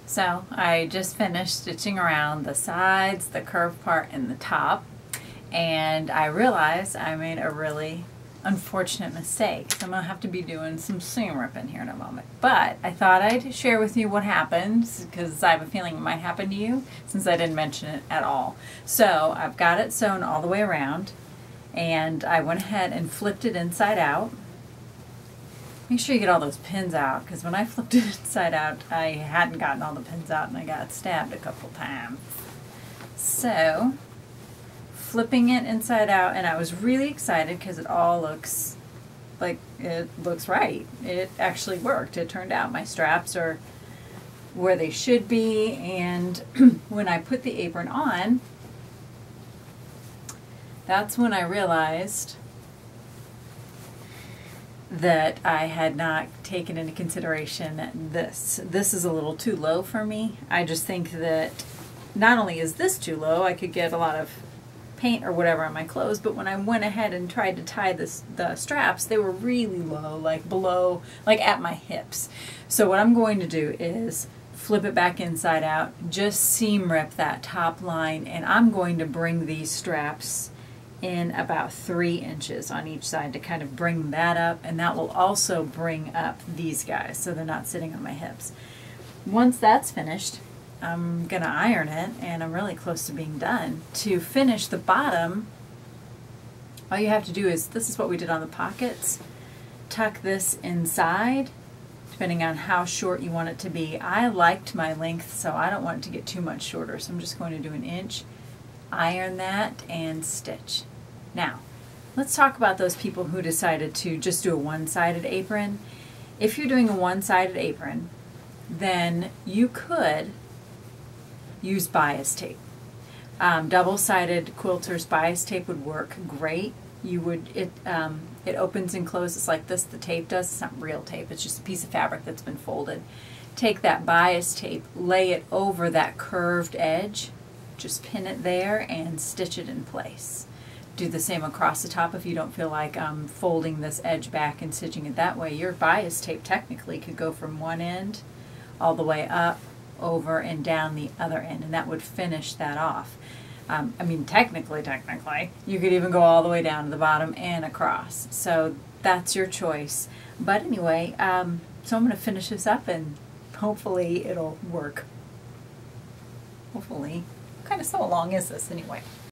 So I just finished stitching around the sides, the curved part, and the top, and I realized I made a really unfortunate mistake. So I'm going to have to be doing some seam ripping here in a moment. But I thought I'd share with you what happened, because I have a feeling it might happen to you since I didn't mention it at all. So I've got it sewn all the way around, and I went ahead and flipped it inside out. Make sure you get all those pins out, because when I flipped it inside out, I hadn't gotten all the pins out and I got stabbed a couple times. So, flipping it inside out, and I was really excited because it all looks like it looks right. It actually worked. It turned out my straps are where they should be, and when I put the apron on, that's when I realized that I had not taken into consideration that this is a little too low for me. I just think that not only is this too low, I could get a lot of paint or whatever on my clothes, but when I went ahead and tried to tie the straps, they were really low, like below, like at my hips. So what I'm going to do is flip it back inside out, just seam rip that top line, and I'm going to bring these straps in about 3 inches on each side to kind of bring that up, and that will also bring up these guys so they're not sitting on my hips. Once that's finished, I'm gonna iron it, and I'm really close to being done. To finish the bottom, all you have to do is, this is what we did on the pockets, tuck this inside depending on how short you want it to be. I liked my length, so I don't want it to get too much shorter, so I'm just going to do 1 inch. Iron that and stitch. Now, let's talk about those people who decided to just do a one-sided apron. If you're doing a one-sided apron, then you could use bias tape. Double-sided quilter's bias tape would work great. It opens and closes like this. The tape does. It's not real tape. It's just a piece of fabric that's been folded. Take that bias tape, lay it over that curved edge. Just pin it there and stitch it in place. Do the same across the top if you don't feel like folding this edge back and stitching it that way. Your bias tape technically could go from one end all the way up, over, and down the other end, and that would finish that off. I mean, technically, you could even go all the way down to the bottom and across. So that's your choice. But anyway, so I'm going to finish this up, and hopefully it'll work. Hopefully. What kind of sew along is this anyway?